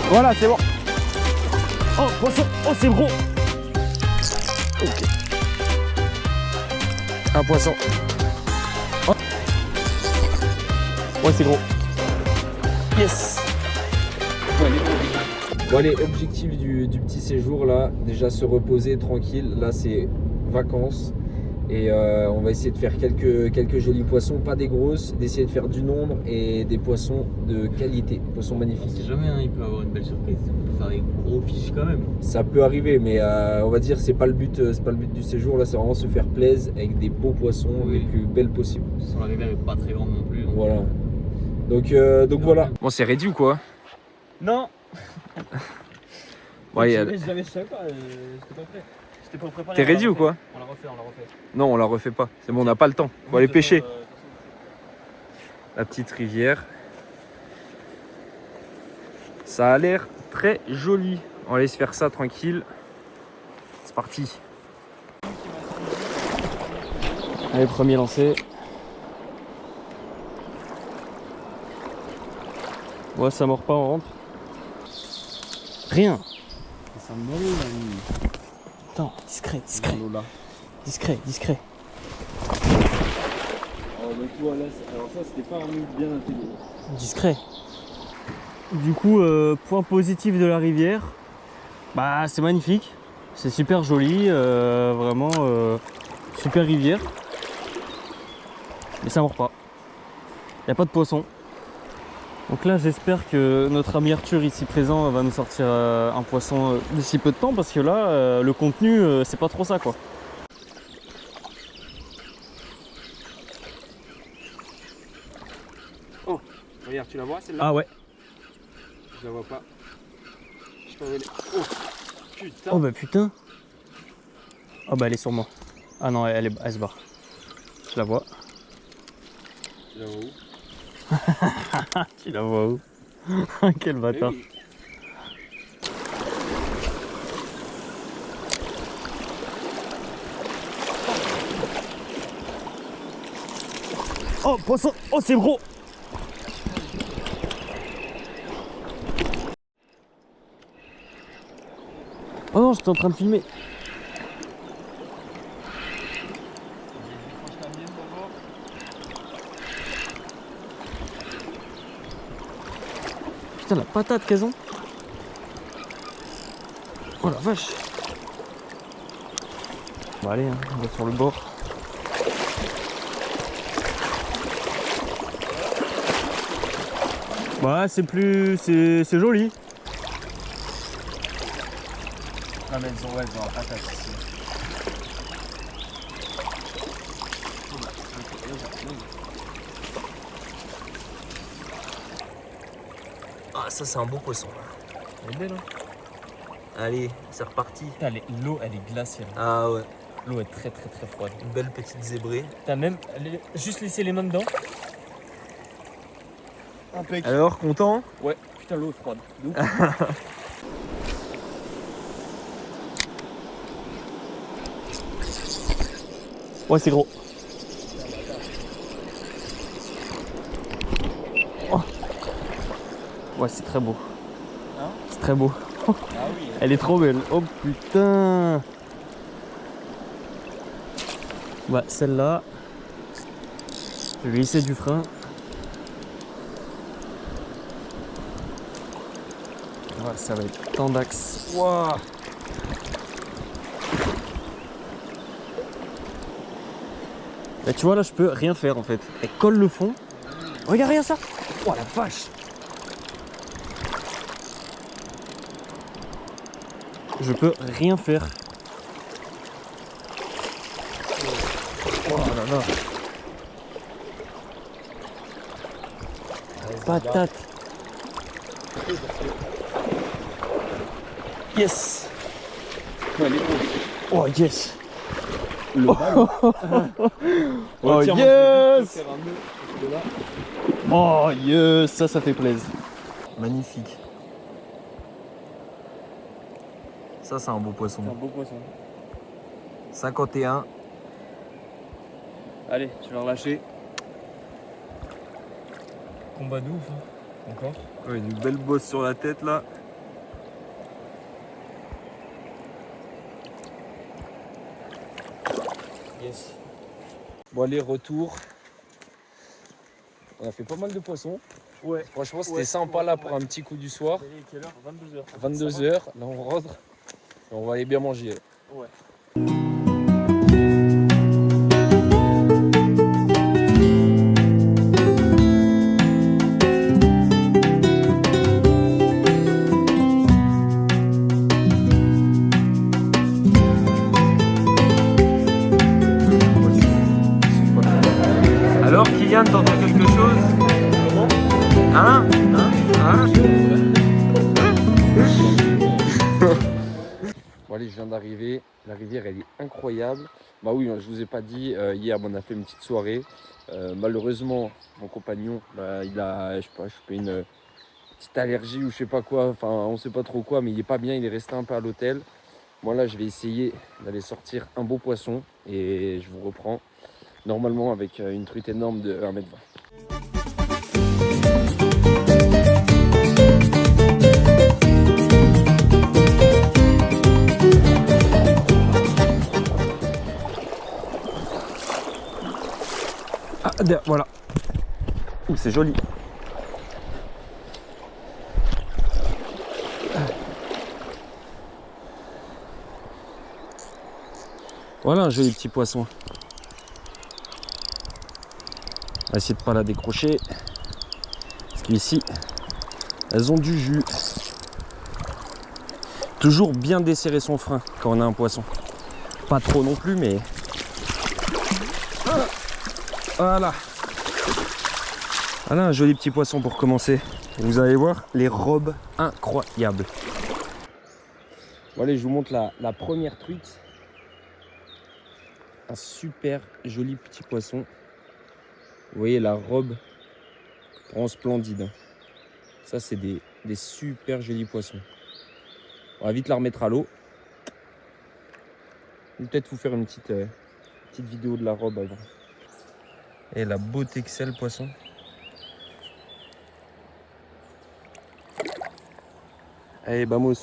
Voilà, c'est bon. Oh, poisson. Oh, c'est gros. Ok. Un poisson. Oh. Ouais, c'est gros. Yes. Bon allez, objectif du petit séjour là, déjà se reposer tranquille. Là c'est vacances et on va essayer de faire quelques jolis poissons, pas des grosses, d'essayer de faire du nombre et des poissons de qualité, des poissons magnifiques. Si jamais il peut avoir une belle surprise, on peut faire des gros fiches quand même. Ça peut arriver, mais on va dire c'est pas le but du séjour là, c'est vraiment se faire plaisir avec des beaux poissons les plus belles possibles. Sans la rivière est pas très grande non plus. Donc... Voilà. Donc voilà. Bon, c'est ready ou quoi? Non. Ouais, je savais pas, j'étais pas prêt. J'étais pas préparé. T'es ready ou quoi? On la refait. Non, on la refait pas. C'est bon, on n'a pas le temps. Faut aller pêcher. La petite rivière. Ça a l'air très joli. On va aller se faire ça tranquille. C'est parti. Allez, premier lancé. Ouais, ça mord pas, on rentre. Rien. C'est un mollo là. Attends, discret. Là. Discret. Oh, donc tu vois là, alors ça c'était pas un move bien intégré. Discret. Du coup, point positif de la rivière, bah c'est magnifique, c'est super joli, vraiment super rivière, mais ça mord pas, il n'y a pas de poisson. Donc là j'espère que notre ami Arthur ici présent va nous sortir un poisson d'ici peu de temps, parce que là le contenu c'est pas trop ça quoi. Oh, regarde, tu la vois celle-là? Ah ouais. Je la vois pas. Je sais pas où elle est. Oh, putain. Oh bah putain. Oh bah elle est sur moi. Ah non, elle se barre. Je la vois. Tu la vois où? Tu la vois où? Quel bâtard. Oui. Oh poisson. Oh c'est gros. Oh non, j'étais en train de filmer. Putain la patate qu'elles ont. Oh la vache. Bon allez, hein, on va sur le bord. Ouais, c'est joli. Ah mais elles ont la patate ici. Ah, ça c'est un beau poisson. Elle est belle hein. Allez, c'est reparti. L'eau elle est glaciale. Ah ouais, L'eau est très froide. une belle petite zébrée. T'as même juste laissé les mains dedans. Impec. Alors, content? Ouais, putain l'eau est froide. De ouf. Ouais c'est gros. Oh. Ouais c'est très beau. Hein? C'est très beau. Ah oui. Elle est trop belle. Oh putain. Bah celle-là, je vais glisser du frein. Voilà, ça va être tant d'axe. Waouh. Bah, tu vois là je peux rien faire en fait. Elle colle le fond. Regarde ça. Oh la vache. Je peux rien faire. Oh là là. Patate. Yes. Oh yes. Oh yes. Oh yes, ça fait plaisir. Magnifique. Ça c'est un beau poisson. C'est un beau poisson. 51. Allez, je vais relâcher. Combat de ouf hein. Encore. Ouais, une belle bosse sur la tête là. Yes. Bon allez, retour. On a fait pas mal de poissons. Ouais. Franchement, c'était Ouais, sympa là pour un petit coup du soir. Il est quelle heure? 22h. 22h, là on rentre. On va aller bien manger. Ouais. Alors, Kylian, t'entends quelque chose? Comment? Hein? Bon allez, je viens d'arriver. La rivière, elle est incroyable. Bah oui, je vous ai pas dit, hier on a fait une petite soirée. Malheureusement, mon compagnon, bah, il a, je sais pas, chopé une petite allergie ou je sais pas quoi. Enfin, on sait pas trop quoi, mais il est pas bien. Il est resté un peu à l'hôtel. Moi là, je vais essayer d'aller sortir un beau poisson et je vous reprends. Normalement avec une truite énorme de 1,20 m. Ah, voilà. Ouh, c'est joli. Voilà un joli petit poisson. On va essayer de pas la décrocher. Parce qu'ici, elles ont du jus. Toujours bien desserrer son frein quand on a un poisson. Pas trop non plus, mais... Voilà. Voilà un joli petit poisson pour commencer. Vous allez voir, les robes incroyables. Bon allez, je vous montre la première truite. Un super joli petit poisson. Vous voyez la robe en splendide. Ça c'est des super jolis poissons. On va vite la remettre à l'eau. Je vais peut-être vous faire une petite vidéo de la robe avant. Et la beauté que c'est le poisson. Allez, vamos.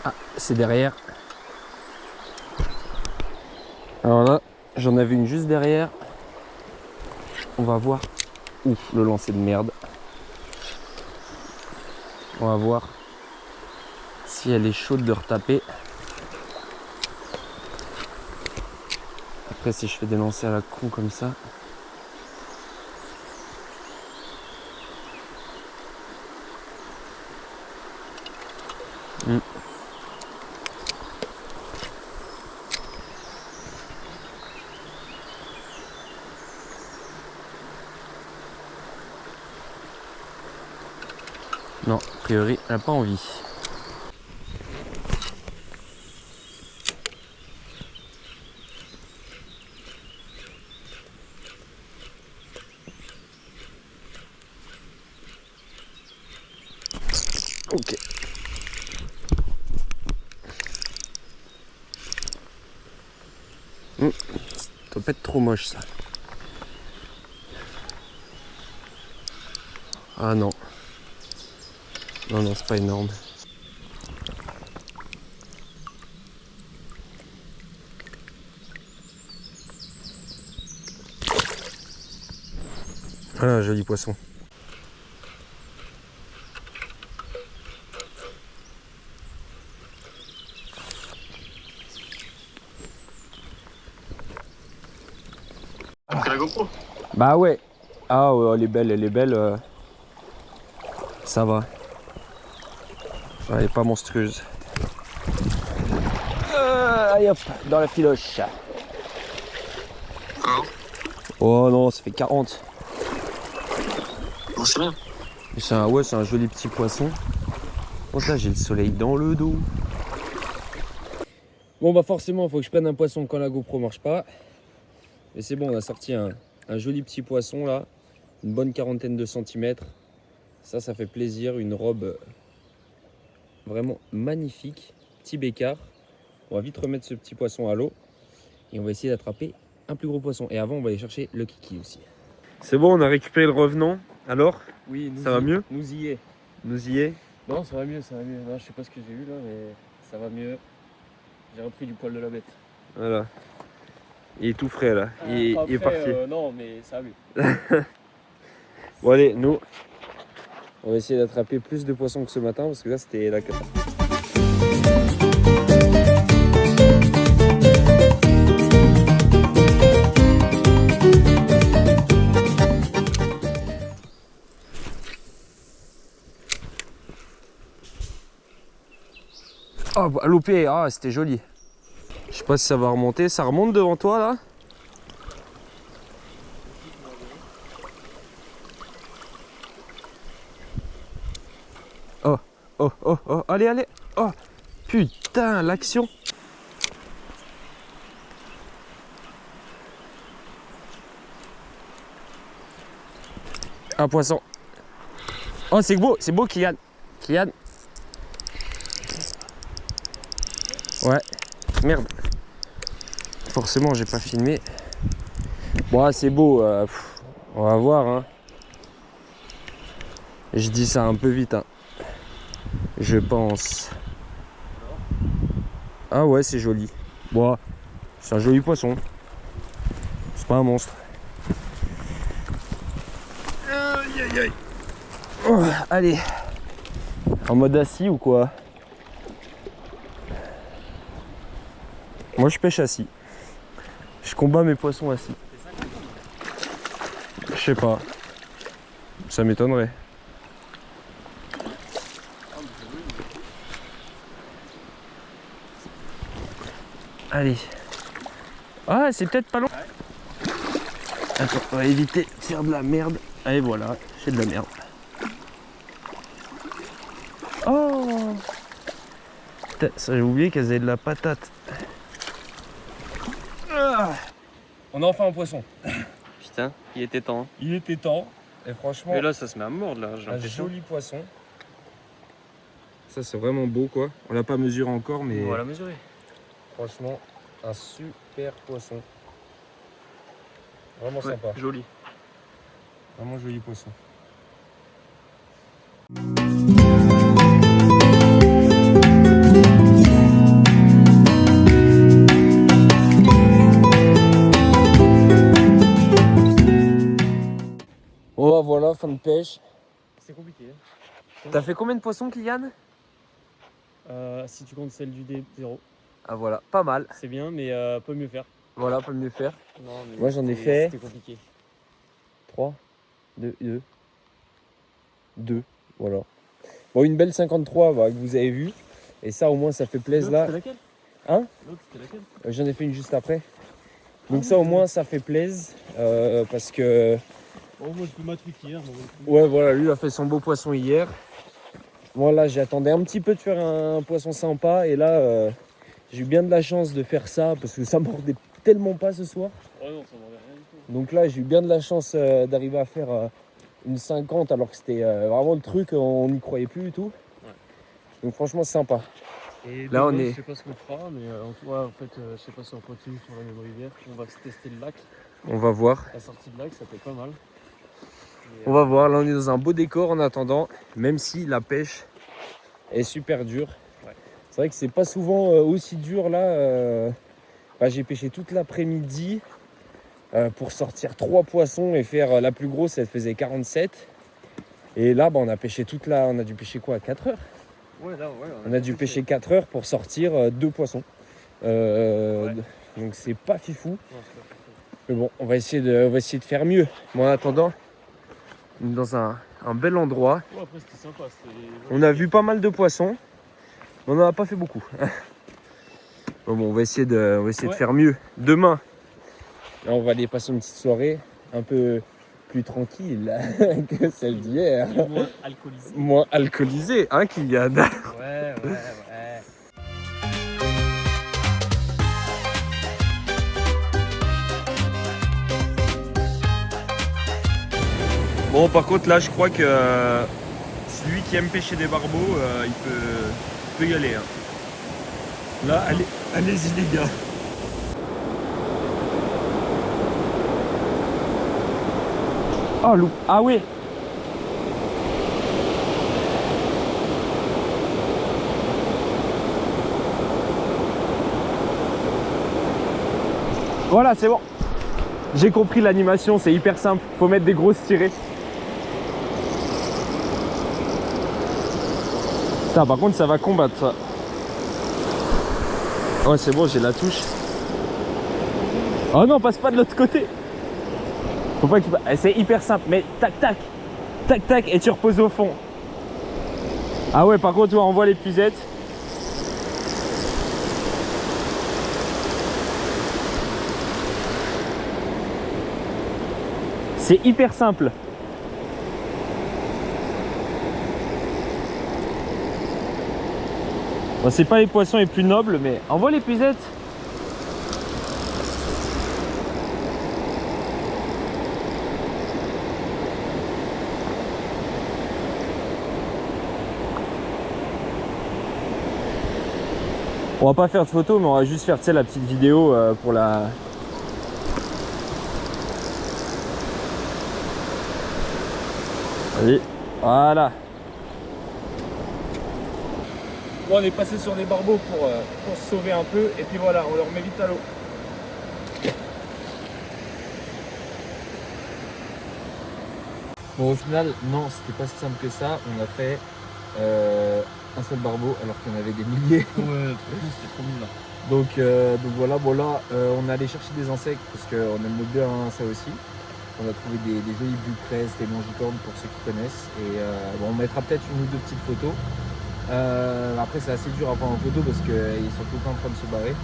Ah, c'est derrière. Alors là, j'en avais une juste derrière. On va voir. Ouf, le lancer de merde. On va voir si elle est chaude de retaper. Après, si je fais des lancers à la con comme ça. Non, a priori, elle n'a pas envie. Ok. Ça doit pas être trop moche ça. Ah non. Non, non, c'est pas énorme. Voilà un joli poisson. T'as pris la GoPro? Bah ouais. Ah ouais, elle est belle, ça va. Elle est pas monstrueuse. Allez hop, dans la filoche. Oh non, ça fait 40. Bon, c'est bien. C'est un joli petit poisson. Donc là, j'ai le soleil dans le dos. Bon bah forcément, il faut que je prenne un poisson quand la GoPro marche pas. Mais c'est bon, on a sorti un joli petit poisson là. Une bonne quarantaine de centimètres. Ça fait plaisir. Une robe vraiment magnifique. Petit bécard. On va vite remettre ce petit poisson à l'eau. Et on va essayer d'attraper un plus gros poisson. Et avant, on va aller chercher le kiki aussi. C'est bon, on a récupéré le revenant. Alors, Oui, ça va mieux? Nous y est. Nous y est? Non, ça va mieux, ça va mieux. Non, je sais pas ce que j'ai eu là, mais ça va mieux. J'ai repris du poil de la bête. Voilà. Il est tout frais là. Il est parti. Non, mais ça va mieux. Bon allez, nous, on va essayer d'attraper plus de poissons que ce matin parce que là c'était la cata. Oh, bah, loupé, ah, c'était joli. Je sais pas si ça va remonter. Ça remonte devant toi là? Oh, oh, oh, oh, allez, allez. Oh, putain, l'action. Un poisson. Oh, c'est beau, Kylian. Kylian. Ouais, merde. Forcément, j'ai pas filmé. Bon, c'est beau. On va voir. Hein. Je dis ça un peu vite. Hein. Je pense. Ah ouais, c'est joli. Bon, c'est un joli poisson. C'est pas un monstre. Aïe, aïe, aïe. Oh, allez. En mode assis ou quoi? Moi je pêche assis. Je combats mes poissons assis. Je sais pas. Ça m'étonnerait. Allez. Ah, c'est peut-être pas long. Attends, on va éviter de faire de la merde. Allez, voilà, c'est de la merde. Oh! Putain, ça j'ai oublié qu'elles avaient de la patate. On a enfin un poisson. Putain, il était temps. Il était temps. Et franchement, Mais là, ça se met à mordre, là, j'ai un l'impression. joli poisson. Ça, c'est vraiment beau, quoi. On l'a pas mesuré encore, mais On va la mesurer. franchement, un super poisson. Vraiment Ouais, sympa. joli. Vraiment joli poisson. Oh, voilà, fin de pêche. C'est compliqué. T'as fait combien de poissons, Kylian? Si tu comptes celle du D0, Ah voilà, pas mal. c'est bien, mais peut mieux faire. Voilà, peut mieux faire. Non, mais Moi, j'en ai c'était- fait- C'était compliqué. 3, 2, voilà. Bon, une belle 53 bah, que vous avez vu. Et ça, au moins, ça fait plaisir là. C'était laquelle? Hein? L'autre, c'était laquelle? J'en ai fait une juste après. Donc ça, au moins, ça fait plaisir. Parce que, Oh, moi, je peux ma truc hier. ouais, voilà, lui, il a fait son beau poisson hier. Moi, là, j'attendais un petit peu de faire un poisson sympa. Et là, j'ai eu bien de la chance de faire ça. Parce que ça mordait tellement pas ce soir. Oh non, ça m'en rien du tout. Donc là, j'ai eu bien de la chance d'arriver à faire une 50 alors que c'était vraiment le truc, on n'y croyait plus du tout. Ouais. Donc franchement, c'est sympa. Et Là, on demain, est- Je sais pas ce qu'on fera, mais en fait, je sais pas si on continue sur la même rivière. On va tester le lac. On va voir. La sortie de lac, ça peut être pas mal. Et, On va voir. Là, on est dans un beau décor en attendant, même si la pêche est super dure. Ouais. C'est vrai que c'est pas souvent aussi dur là. J'ai pêché toute l'après-midi pour sortir 3 poissons et faire la plus grosse, elle faisait 47. Et là, on a pêché on a dû pêcher quoi, 4 heures? Ouais, là, ouais. On a dû pêcher 4 heures pour sortir 2 poissons. Donc c'est pas fifou. Non, c'est pas possible. Mais bon, on va essayer de faire mieux. Mais en attendant, on est dans un bel endroit. Ouais, après, c'était sympa. On a vu pas mal de poissons, mais on n'en a pas fait beaucoup. Bon, on va essayer de faire mieux. Demain, là, on va aller passer une petite soirée un peu plus tranquille que celle d'hier. Moins alcoolisé. Moins alcoolisée, hein, Kylian? Ouais. Bon, par contre, là, je crois que celui qui aime pêcher des barbeaux, il peut y aller. Hein. Là, allez-y, les gars. Ah, loup. Ah oui. Voilà, c'est bon. J'ai compris l'animation, c'est hyper simple. Faut mettre des grosses tirées. Ça, par contre, ça va combattre ça. Ouais, c'est bon, j'ai la touche. Oh non, passe pas de l'autre côté. Faut pas qu'il... C'est hyper simple, mais tac tac. Tac tac, et tu reposes au fond. Ah ouais, par contre, toi, on voit l'épuisette. C'est hyper simple. Bon, c'est pas les poissons les plus nobles, mais envoie l'épuisette. On va pas faire de photo, mais on va juste faire, tu sais, la petite vidéo pour la... Allez, voilà. Bon, on est passé sur des barbeaux pour se sauver un peu. Et puis voilà, on leur met vite à l'eau. Bon, au final, non, c'était pas si simple que ça. On a fait un seul barbeau alors qu'il y en avait des milliers. Ouais, c'était trop mignon là. Donc voilà, bon là, on est allé chercher des insectes parce qu'on aime bien ça aussi. On a trouvé des jolies bulles presses, des longicornes pour ceux qui connaissent. Et bon, on mettra peut-être une ou deux petites photos. Après, c'est assez dur à prendre en photo parce qu'ils sont tout le temps en train de se barrer.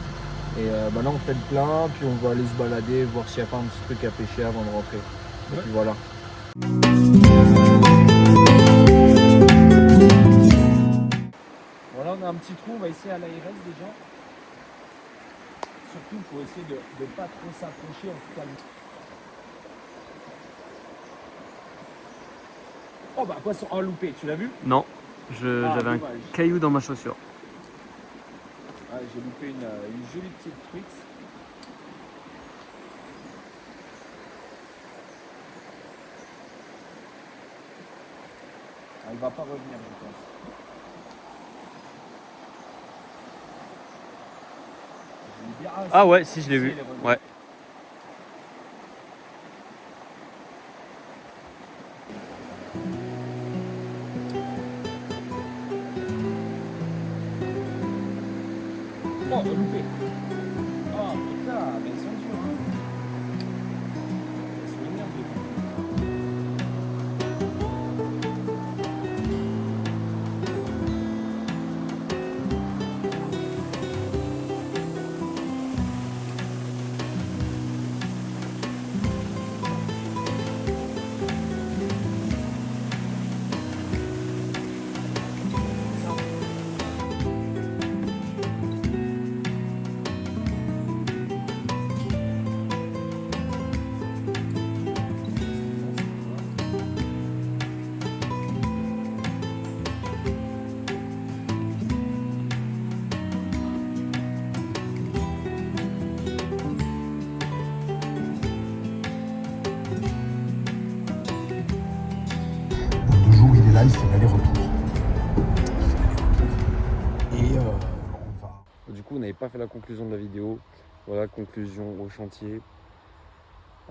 Et bah là, on fait le plein, puis on va aller se balader, voir s'il n'y a pas un petit truc à pêcher avant de rentrer. Et puis voilà. Voilà, on a un petit trou, on va essayer à l'ARS déjà. Surtout, il faut essayer de ne pas trop s'approcher en tout cas. Oh bah poisson, oh loupé, tu l'as vu? Non, j'avais un dommage. caillou dans ma chaussure. Ah, j'ai loupé une jolie petite truite. Ah, il va pas revenir, je pense. Je l'ai bien- Ah ouais, si je l'ai si, vu. il est revenu. Ouais. Oh, loupé. Oh putain, mais ils sont durs. Hein. Ils sont énervés. Là, il fait l'aller-retour. Et on va... Du coup, on n'avait pas fait la conclusion de la vidéo. Voilà, conclusion au chantier.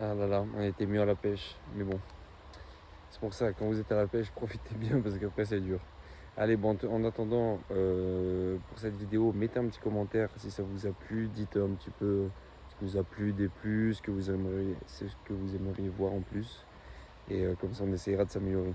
Ah là là, on était mieux à la pêche. Mais bon, c'est pour ça, quand vous êtes à la pêche, profitez bien parce qu'après c'est dur. Allez, bon, en attendant, pour cette vidéo, mettez un petit commentaire si ça vous a plu. Dites un petit peu ce qui vous a plu, ce que vous aimeriez voir en plus. Et comme ça, on essaiera de s'améliorer.